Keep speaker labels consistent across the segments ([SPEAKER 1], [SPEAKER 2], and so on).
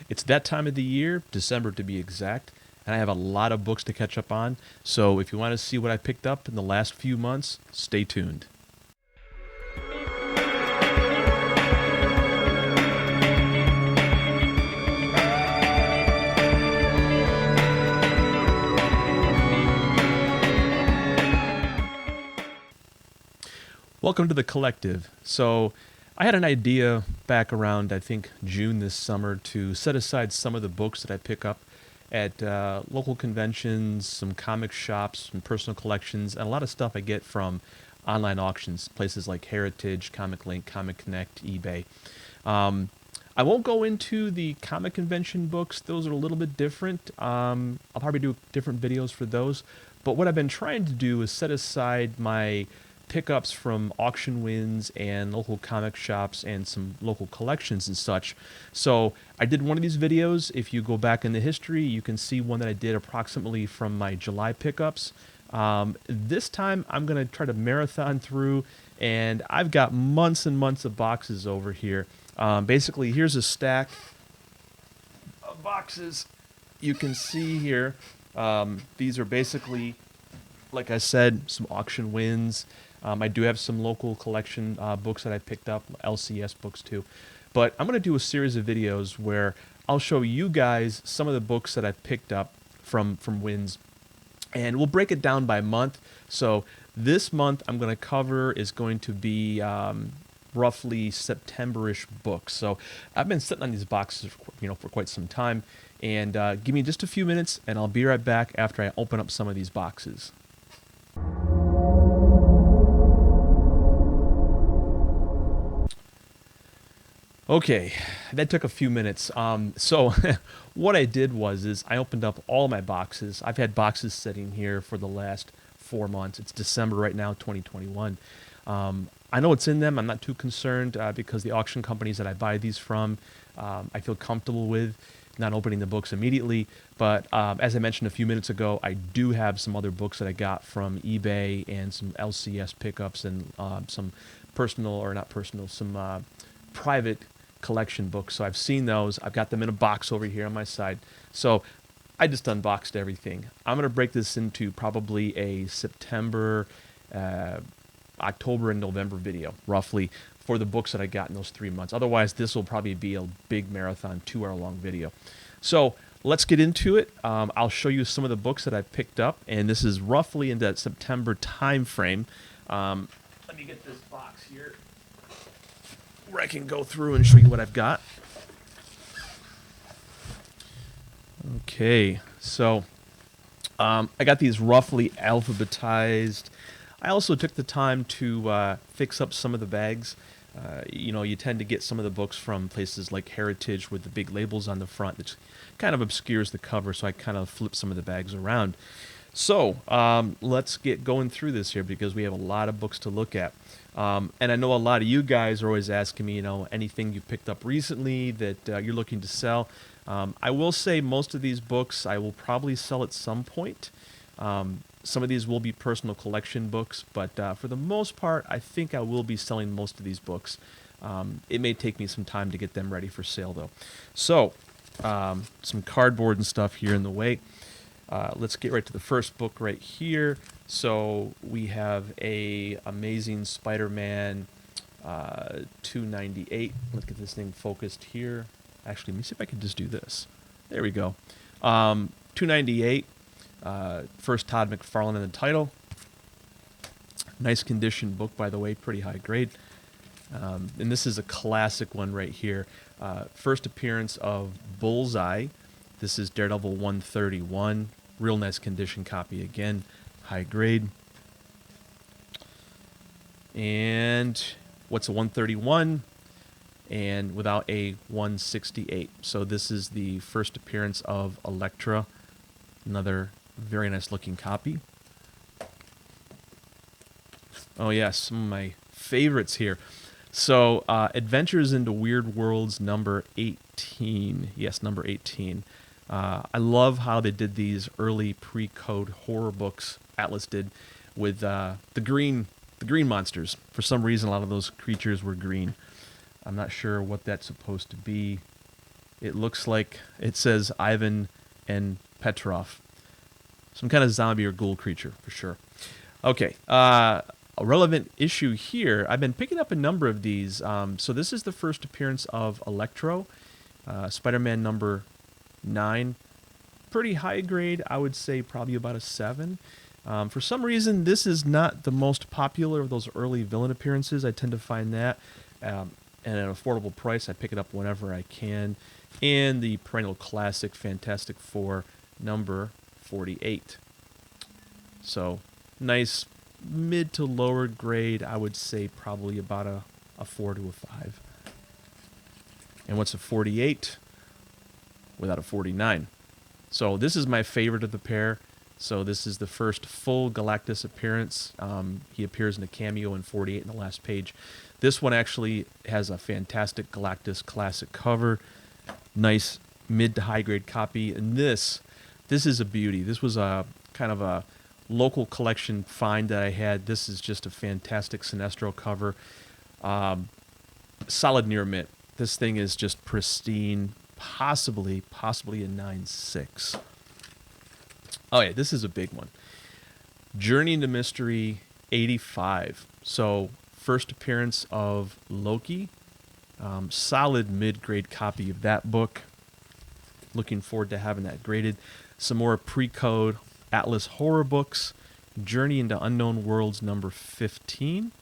[SPEAKER 1] It's that time of the year, December to be exact, and I have a lot of books to catch up on. So if you want to see what I picked up in the last few months, stay tuned. Welcome to the collective. So, I had an idea back around, I think, June this summer to set aside some of the books that I pick up at local conventions, some comic shops, some personal collections, and a lot of stuff I get from online auctions, places like Heritage, Comic Link, Comic Connect, eBay. Um, I won't go into the comic convention books; those are a little bit different. I'll probably do different videos for those. But what I've been trying to do is set aside my pickups from auction wins and local comic shops and some local collections and such. So I did one of these videos. If you go back in the history, you can see one that I did approximately from my July pickups. This time I'm going to try to marathon through, and I've got months and months of boxes over here. Basically, here's a stack of boxes you can see here. These are basically, like I said, some auction wins. I do have some local collection books that I picked up, LCS books too. But I'm going to do a series of videos where I'll show you guys some of the books that I picked up from wins. And we'll break it down by month. So this month I'm going to cover is going to be roughly September-ish books. So I've been sitting on these boxes for quite some time. And give me just a few minutes and I'll be right back after I open up some of these boxes. Okay, that took a few minutes. So what I did is I opened up all my boxes. I've had boxes sitting here for the last 4 months. It's December right now, 2021. I know what's in them. I'm not too concerned because the auction companies that I buy these from, I feel comfortable with not opening the books immediately. But as I mentioned a few minutes ago, I do have some other books that I got from eBay and some LCS pickups and some some private collection books. So I've seen those. I've got them in a box over here on my side. So I just unboxed everything. I'm going to break this into probably a September, October, and November video, roughly, for the books that I got in those 3 months. Otherwise, this will probably be a big marathon 2-hour-long video. So let's get into it. I'll show you some of the books that I picked up, and this is roughly in that September time frame. Let me get this box here where I can go through and show you what I've got. Okay, so I got these roughly alphabetized. I also took the time to fix up some of the bags. You tend to get some of the books from places like Heritage with the big labels on the front that kind of obscures the cover, so I kind of flip some of the bags around. So let's get going through this here because we have a lot of books to look at. And I know a lot of you guys are always asking me, anything you picked up recently that you're looking to sell. I will say most of these books I will probably sell at some point. Some of these will be personal collection books, but for the most part, I think I will be selling most of these books. It may take me some time to get them ready for sale, though. So, some cardboard and stuff here in the way. Let's get right to the first book right here. So we have a Amazing Spider-Man 298. Let's get this thing focused here. Actually, let me see if I can just do this. There we go. 298. First Todd McFarlane in the title. Nice condition book, by the way, pretty high grade. And this is a classic one right here. First appearance of Bullseye. This is Daredevil 131. Real nice condition copy again. High grade. And what's a 131? And without a 168. So this is the first appearance of Elektra. Another very nice looking copy. Oh yes, some of my favorites here. So Adventures into Weird Worlds number 18. Yes, number 18. I love how they did these early pre-code horror books. Atlas did with the green monsters. For some reason, a lot of those creatures were green. I'm not sure what that's supposed to be. It looks like it says Ivan and Petrov. Some kind of zombie or ghoul creature, for sure. Okay, a relevant issue here. I've been picking up a number of these. So this is the first appearance of Electro, Spider-Man number 9. Pretty high grade, I would say probably about a 7. For some reason, this is not the most popular of those early villain appearances. I tend to find that at an affordable price. I pick it up whenever I can. And the perennial classic Fantastic Four number 48. So nice mid to lower grade. I would say probably about a 4 to a 5. And what's a 48 without a 49? So this is my favorite of the pair. So this is the first full Galactus appearance. He appears in a cameo in 48 in the last page. This one actually has a fantastic Galactus classic cover. Nice mid to high grade copy. And this is a beauty. This was a kind of a local collection find that I had. This is just a fantastic Sinestro cover. Solid near mint. This thing is just pristine. Possibly a 9.6. Oh yeah, this is a big one. Journey into Mystery 85. So first appearance of Loki. Solid mid-grade copy of that book. Looking forward to having that graded. Some more pre-code Atlas horror books. Journey into Unknown Worlds number 15.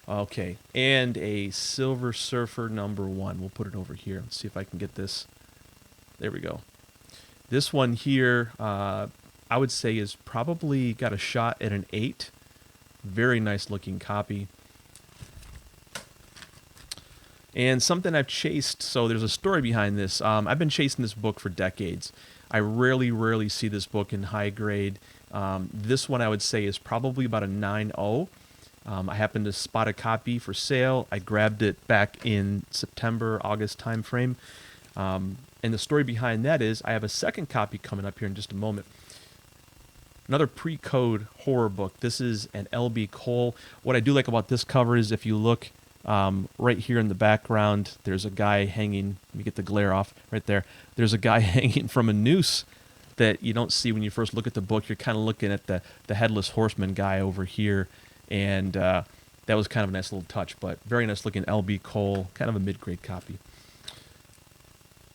[SPEAKER 1] Okay, and a Silver Surfer number 1. We'll put it over here. Let's see if I can get this. There we go. This one here, I would say is probably got a shot at an 8. Very nice looking copy. And something I've chased, so there's a story behind this. I've been chasing this book for decades. I rarely see this book in high grade. This one I would say is probably about a 9.0. I happened to spot a copy for sale. I grabbed it back in September, August timeframe. And the story behind that is I have a second copy coming up here in just a moment. Another pre-code horror book. This is an L.B. Cole. What I do like about this cover is if you look right here in the background, there's a guy hanging. Let me get the glare off right there. There's a guy hanging from a noose that you don't see when you first look at the book. You're kind of looking at the Headless Horseman guy over here. And that was kind of a nice little touch, but very nice looking L.B. Cole, kind of a mid-grade copy.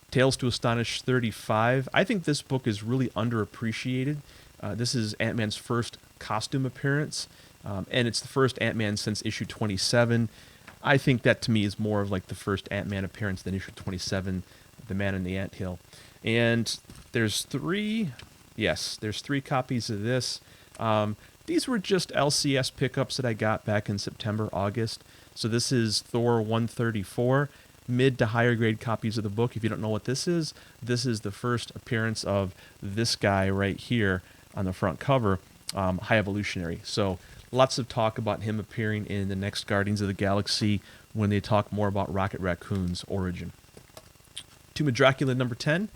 [SPEAKER 1] Tales to Astonish 35. I think this book is really underappreciated. This is Ant-Man's first costume appearance, and it's the first Ant-Man since issue 27. I think that to me is more of like the first Ant-Man appearance than issue 27, The Man in the Anthill. And there's 3 copies of this. These were just LCS pickups that I got back in September, August. So this is Thor 134, mid to higher grade copies of the book. If you don't know what this is the first appearance of this guy right here on the front cover, High Evolutionary. So lots of talk about him appearing in the next Guardians of the Galaxy when they talk more about Rocket Raccoon's origin. Tomb of Dracula number 10,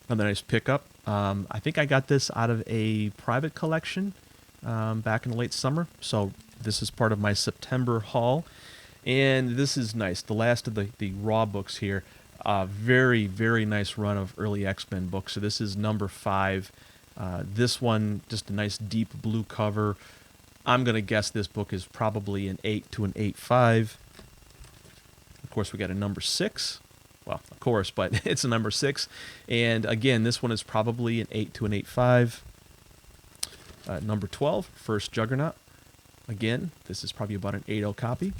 [SPEAKER 1] another nice pickup. I think I got this out of a private collection back in the late summer, so this is part of my September haul, and this is nice. The last of the raw books here, very nice run of early X-Men books. So this is number 5. This one, just a nice deep blue cover. I'm gonna guess this book is probably an 8 to an 8.5. Of course, we got a number 6. Well, of course, but it's a number 6, and again, this one is probably an 8 to an 8.5. Number 12, First Juggernaut. Again, this is probably about an 8.0 copy.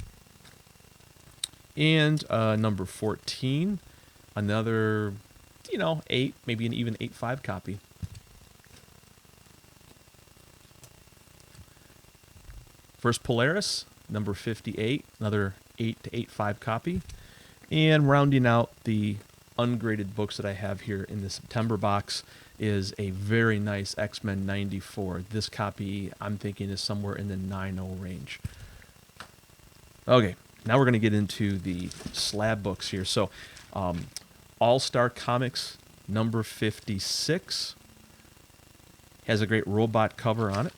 [SPEAKER 1] And number 14, another, 8, maybe an even 8.5 copy. First Polaris, number 58, another 8 to 8.5 copy. And rounding out the ungraded books that I have here in the September box is a very nice X-Men 94. This copy, I'm thinking, is somewhere in the 9.0 range. Okay, now we're going to get into the slab books here. So, All-Star Comics number 56 has a great robot cover on it.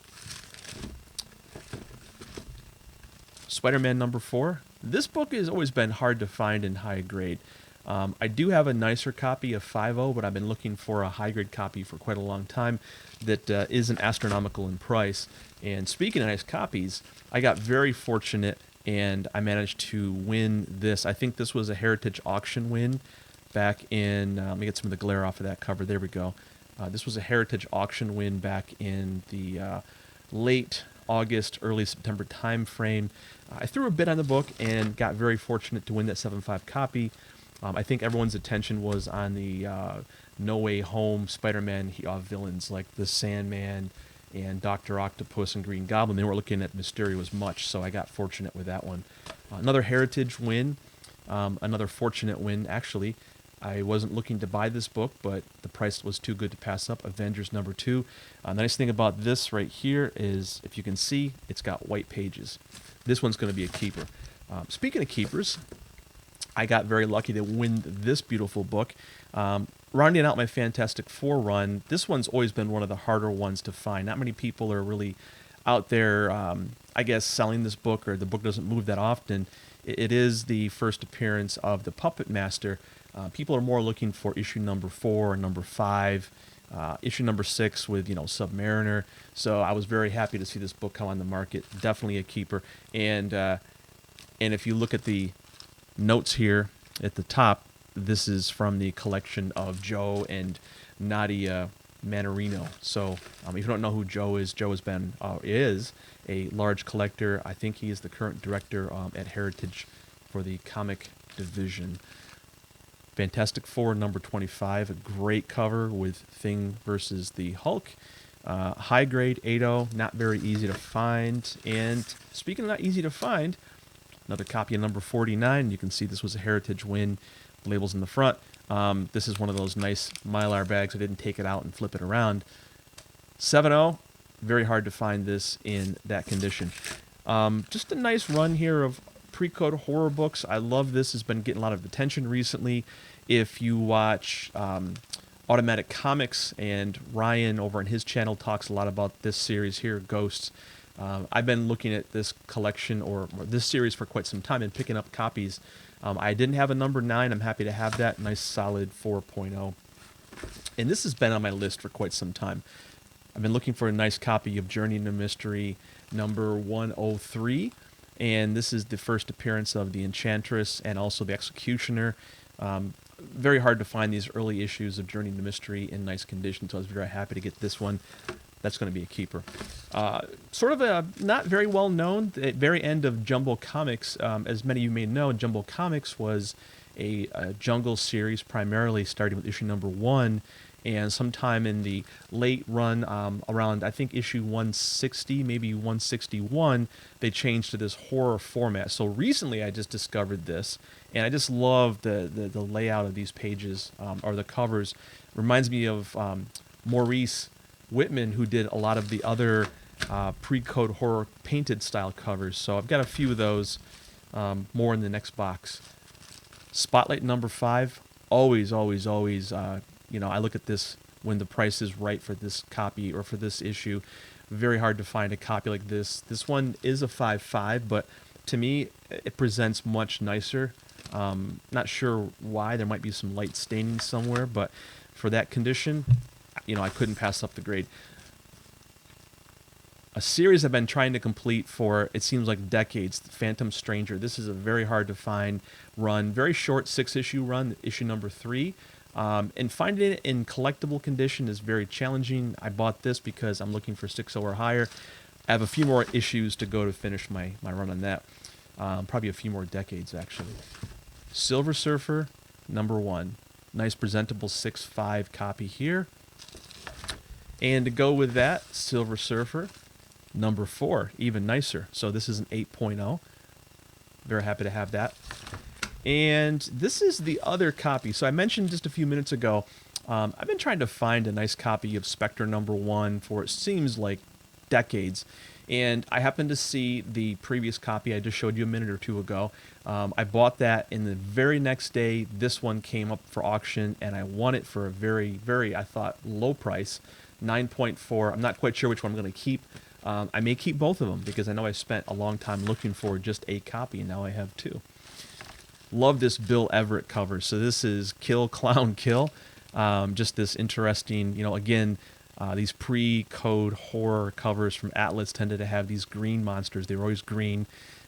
[SPEAKER 1] Spider-Man number 4, This book has always been hard to find in high grade. I do have a nicer copy of 5.0, but I've been looking for a high grade copy for quite a long time that isn't astronomical in price. And speaking of nice copies, I got very fortunate and I managed to win this. I think this was a Heritage auction win back in, let me get some of the glare off of that cover. There we go. This was a Heritage auction win back in the late August, early September time frame. I threw a bid on the book and got very fortunate to win that 7.5 copy. I think everyone's attention was on the No Way Home Spider-Man villains like the Sandman and Dr. Octopus and Green Goblin. They weren't looking at Mysterio as much, so I got fortunate with that one. Another Heritage win, another fortunate win, actually. I wasn't looking to buy this book, but the price was too good to pass up. Avengers #2. The nice thing about this right here is, if you can see, it's got white pages. This one's going to be a keeper. Speaking of keepers, I got very lucky to win this beautiful book. Rounding out my Fantastic Four run, this one's always been one of the harder ones to find. Not many people are really out there, I guess, selling this book, or the book doesn't move that often. It is the first appearance of the Puppet Master. People are more looking for issue #4 or #5, issue #6 with, Submariner. So I was very happy to see this book come on the market. Definitely a keeper. And if you look at the notes here at the top, this is from the collection of Joe and Nadia Manarino. So if you don't know who Joe is a large collector. I think he is the current director at Heritage for the comic division. Fantastic Four #25, a great cover with Thing versus the Hulk. High grade 8.0, not very easy to find. And speaking of not easy to find, another copy of #49. You can see this was a Heritage win. Labels in the front. This is one of those nice Mylar bags. I didn't take it out and flip it around. 7.0, very hard to find this in that condition. Just a nice run here of pre-code horror books. I love this. Has been getting a lot of attention recently. If you watch Automatic Comics, and Ryan over on his channel talks a lot about this series here, Ghosts. I've been looking at this collection or this series for quite some time and picking up copies. I didn't have a #9. I'm happy to have that. Nice solid 4.0. And this has been on my list for quite some time. I've been looking for a nice copy of Journey into Mystery #103. And this is the first appearance of the Enchantress and also the Executioner. Very hard to find these early issues of Journey into Mystery in nice condition, so I was very happy to get this one. That's going to be a keeper. Sort of a not very well known, at very end of Jumbo Comics. As many of you may know, Jumbo Comics was a Jungle series, primarily starting with issue #1. And sometime in the late run, around, I think, issue 160, maybe 161, they changed to this horror format. So recently I just discovered this, and I just love the layout of these pages, or the covers. Reminds me of Maurice Whitman, who did a lot of the other pre-code horror painted style covers. So I've got a few of those, more in the next box. Spotlight #5, always, always, always, I look at this when the price is right for this copy or for this issue. Very hard to find a copy like this. This one is a 5.5, but to me, it presents much nicer. Not sure why. There might be some light staining somewhere, but for that condition, I couldn't pass up the grade. A series I've been trying to complete for, it seems like, decades, Phantom Stranger. This is a very hard to find run. Very short 6-issue run, issue #3. And finding it in collectible condition is very challenging. I bought this because I'm looking for 6.0 or higher. I have a few more issues to go to finish my run on that. Probably a few more decades, actually. Silver Surfer #1. Nice presentable 6.5 copy here. And to go with that, Silver Surfer #4, even nicer. So this is an 8.0. Very happy to have that. And this is the other copy. So I mentioned just a few minutes ago, I've been trying to find a nice copy of Spectre #1 for, it seems like, decades. And I happened to see the previous copy I just showed you a minute or two ago. I bought that, and the very next day, this one came up for auction, and I won it for a very, very, I thought, low price, 9.4. I'm not quite sure which one I'm going to keep. I may keep both of them because I know I spent a long time looking for just a copy, and now I have two. Love this Bill Everett cover. So this is Kill Clown Kill. Just this interesting, again, these pre-code horror covers from Atlas tended to have these green monsters. They were always green.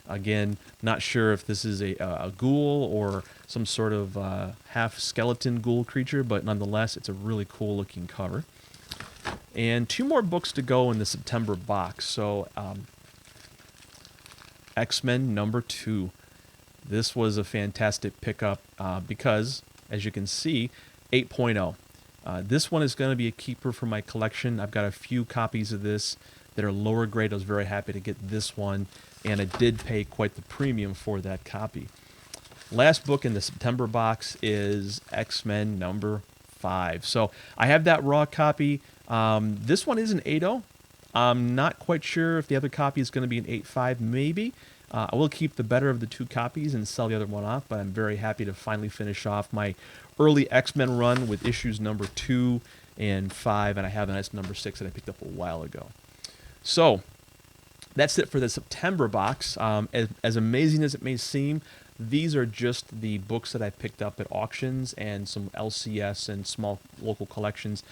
[SPEAKER 1] Again, not sure if this is a ghoul or some sort of half skeleton ghoul creature, but nonetheless, it's a really cool looking cover. And two more books to go in the September box. So X-Men #2. This was a fantastic pickup because, as you can see, 8.0. This one is going to be a keeper for my collection. I've got a few copies of this that are lower grade. I was very happy to get this one, and I did pay quite the premium for that copy. Last book in the September box is X-Men #5. So I have that raw copy. This one is an 8.0. I'm not quite sure if the other copy is going to be an 8.5, maybe. I will keep the better of the two copies and sell the other one off, but I'm very happy to finally finish off my early X-Men run with issues #2 and 5, and I have a nice #6 that I picked up a while ago. So that's it for the September box. As amazing as it may seem, these are just the books that I picked up at auctions and some LCS and small local collections.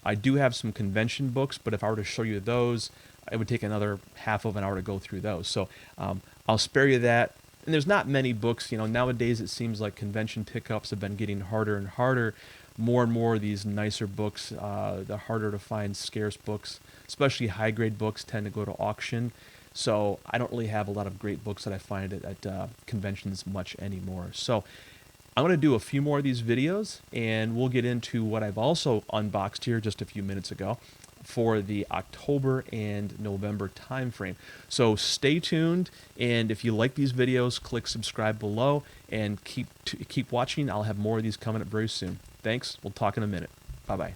[SPEAKER 1] I do have some convention books, but if I were to show you those, it would take another half of an hour to go through those. So I'll spare you that. And there's not many books. Nowadays it seems like convention pickups have been getting harder and harder. More and more of these nicer books, the harder to find scarce books, especially high-grade books, tend to go to auction. So I don't really have a lot of great books that I find at conventions much anymore. So I'm going to do a few more of these videos, and we'll get into what I've also unboxed here just a few minutes ago for the October and November time frame. So stay tuned, and if you like these videos, click subscribe below, and keep watching. I'll have more of these coming up very soon. Thanks. We'll talk in a minute. Bye-bye.